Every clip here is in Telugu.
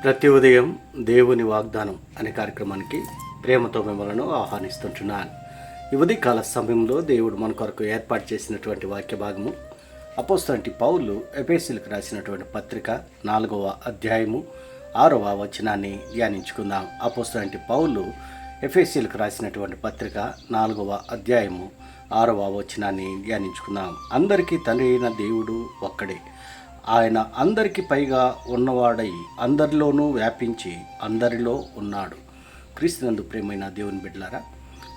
ప్రతి ఉదయం దేవుని వాగ్దానం అనే కార్యక్రమానికి ప్రేమతో మిమ్మల్ని ఆహ్వానిస్తుంటున్నాను. ఈ ఉదయకాల సమయంలో దేవుడు మన కొరకు ఏర్పాటు చేసినటువంటి వాక్య భాగము అపోస్తలుడైన పౌలు ఎఫెసీయులకు రాసినటువంటి పత్రిక 4వ అధ్యాయము 6వ వచనాన్ని ధ్యానించుకుందాం. అపోస్తలుడైన పౌలు ఎఫెసీయులకు రాసినటువంటి పత్రిక 4వ అధ్యాయము 6వ వచనాన్ని ధ్యానించుకుందాం. అందరికీ తండ్రి అయిన దేవుడు ఒక్కడే. ఆయన అందరికీ పైగా ఉన్నవాడై అందరిలోనూ వ్యాపించి అందరిలో ఉన్నాడు. క్రీస్తునందు ప్రియమైన దేవుని బిడ్డలారా,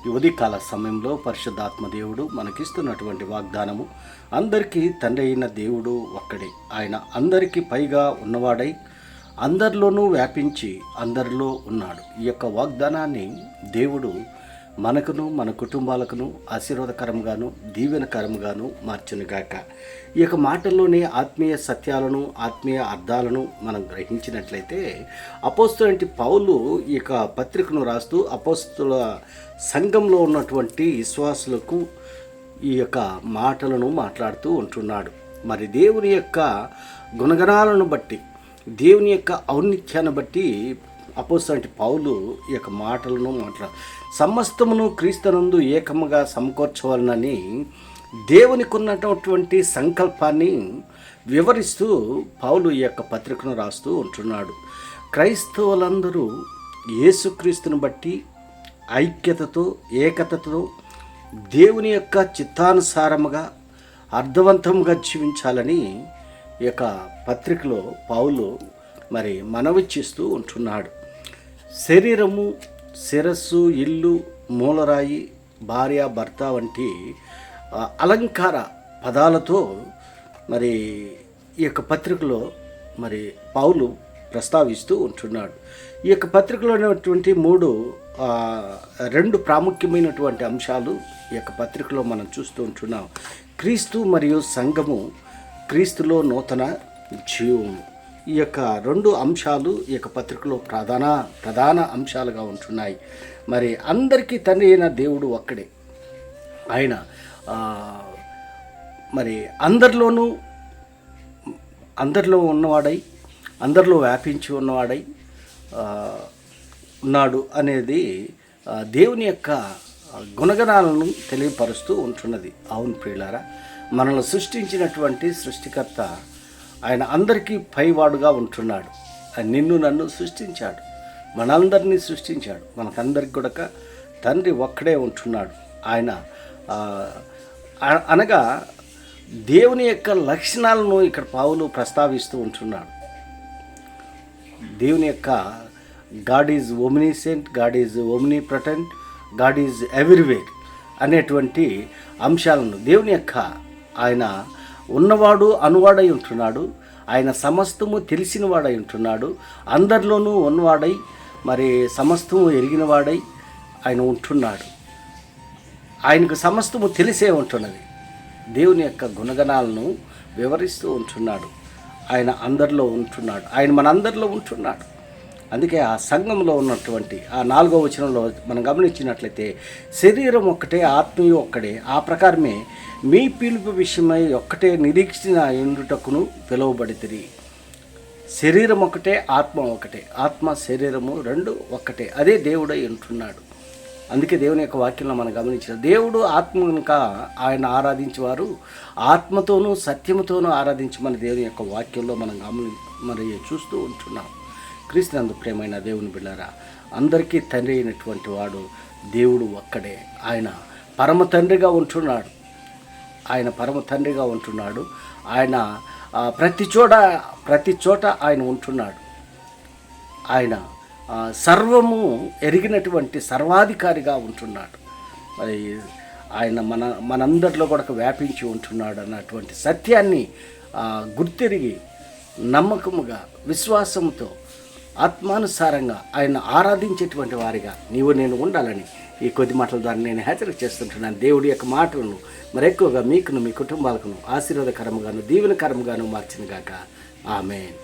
ఈ ఉదయకాల సమయంలో పరిశుద్ధాత్మ దేవుడు మనకిస్తున్నటువంటి వాగ్దానము, అందరికీ తండ్రి అయిన దేవుడు ఒక్కడే. ఆయన అందరికీ పైగా ఉన్నవాడై అందరిలోనూ వ్యాపించి అందరిలో ఉన్నాడు. ఈ యొక్క వాగ్దానాన్ని దేవుడు మనకును మన కుటుంబాలకును ఆశీర్వాదకరంగాను దీవెనకరంగాను మార్చునుగాక. ఈ యొక్క మాటల్లోని ఆత్మీయ సత్యాలను ఆత్మీయ అర్థాలను మనం గ్రహించినట్లయితే అపోస్తలుడైన పౌలు ఈ యొక్క పత్రికను రాస్తూ అపోస్తలుల సంఘంలో ఉన్నటువంటి విశ్వాసులకు ఈ యొక్క మాటలను మాట్లాడుతూ ఉంటున్నాడు. మరి దేవుని యొక్క గుణగణాలను బట్టి, దేవుని యొక్క ఔన్నత్యాన్ని బట్టి అపోస్తలుడైన పౌలు ఈ యొక్క మాటలను సమస్తమును క్రీస్తునందు ఏకముగా సమకూర్చవాలనని దేవునికి ఉన్నటువంటి సంకల్పాన్ని వివరిస్తూ పౌలు ఈ యొక్క పత్రికను రాస్తూ ఉంటున్నాడు. క్రైస్తవులందరూ యేసుక్రీస్తుని బట్టి ఐక్యతతో ఏకతతో దేవుని యొక్క చిత్తానుసారముగా అర్థవంతంగా జీవించాలని ఈ యొక్క పత్రికలో పౌలు మనవి చేస్తూ ఉంటున్నాడు. శరీరము, శిరస్సు, ఇల్లు, మూలరాయి, భార్య, భర్త వంటి అలంకార పదాలతో ఈ యొక్క పత్రికలో పౌలు ప్రస్తావిస్తూ ఉంటున్నాడు. ఈ యొక్క పత్రికలో ఉన్నటువంటి రెండు ప్రాముఖ్యమైనటువంటి అంశాలు ఈ యొక్క పత్రికలో మనం చూస్తూ ఉంటున్నాం. క్రీస్తు మరియు సంఘము, క్రీస్తులో నూతన జీవము. ఈ యొక్క రెండు అంశాలు ఈ యొక్క పత్రికలో ప్రధాన అంశాలుగా ఉంటున్నాయి. అందరికీ తండ్రి అయిన దేవుడు ఒక్కడే. ఆయన అందరిలో ఉన్నవాడై అందరిలో వ్యాపించి ఉన్నవాడై ఉన్నాడు అనేది దేవుని యొక్క గుణగణాలను తెలియపరుస్తూ ఉంటున్నది. అవును ప్రియులారా, మనల్ని సృష్టించినటువంటి సృష్టికర్త ఆయన అందరికీ పైవాడుగా ఉంటున్నాడు. నిన్ను నన్ను సృష్టించాడు, మనందరినీ సృష్టించాడు. మనకందరికి కూడా తండ్రి ఒక్కడే ఉంటున్నాడు. ఆయన అనగా దేవుని యొక్క లక్షణాలను ఇక్కడ పౌలు ప్రస్తావిస్తూ ఉంటున్నాడు. దేవుని యొక్క God is omniscient, God is omnipotent, God is everywhere అనేటువంటి అంశాలను దేవుని యొక్క ఆయన ఉన్నవాడు అనువాడై ఉంటున్నాడు. ఆయన సమస్తము తెలిసిన వాడై ఉంటున్నాడు. అందరిలోనూ ఉన్నవాడై సమస్తము ఎరిగినవాడై ఆయన ఉంటున్నాడు. ఆయనకు సమస్తము తెలిసే ఉంటున్నది. దేవుని యొక్క గుణగణాలను వివరిస్తూ ఉంటున్నాడు. ఆయన అందరిలో ఉంటున్నాడు. ఆయన మనందరిలో ఉంటున్నాడు. అందుకే ఆ సంఘంలో ఉన్నటువంటి ఆ 4వ వచనంలో మనం గమనించినట్లయితే శరీరం ఒక్కటే, ఆత్మీయ ఒక్కడే, ఆ ప్రకారమే మీ పిలుపు విషయమై ఒక్కటే నిరీక్షణ ఎండుటకును పిలువబడితిరి. శరీరం ఒకటే, ఆత్మ ఒకటే. ఆత్మ శరీరము రెండు ఒక్కటే. అదే దేవుడై ఉంటున్నాడు. అందుకే దేవుని యొక్క వాక్యంలో మనం గమనించిన దేవుడు ఆత్మ కనుక ఆయన ఆరాధించేవారు ఆత్మతోనూ సత్యముతోనూ ఆరాధించమని దేవుని యొక్క వాక్యంలో మనం చూస్తూ ఉంటున్నాం. క్రీస్తునందు ప్రియమైన దేవుని బిడ్డలారా, అందరికీ తండ్రి అయినటువంటి వాడు దేవుడు ఒక్కడే. ఆయన పరమ తండ్రిగా ఉంటున్నాడు. ఆయన పరమ తండ్రిగా ఉంటున్నాడు. ఆయన ప్రతి చోట ఆయన ఉంటున్నాడు. ఆయన సర్వము ఎరిగినటువంటి సర్వాధికారిగా ఉంటున్నాడు. ఆయన మనందరిలో కూడా వ్యాపించి ఉంటున్నాడు అన్నటువంటి సత్యాన్ని గుర్తెరిగి నమ్మకముగా విశ్వాసంతో ఆత్మానుసారంగా ఆయన ఆరాధించేటువంటి వారిగా నీవు నేను ఉండాలని ఈ కొద్ది మాటల ద్వారా నేను హెచ్చరిక చేస్తుంటున్నాను. దేవుడి యొక్క మాటలను మరెక్కువగా మీకును మీ కుటుంబాలకును ఆశీర్వాదకరంగాను దీవెనకరంగాను మార్చినగాక. ఆమేన్.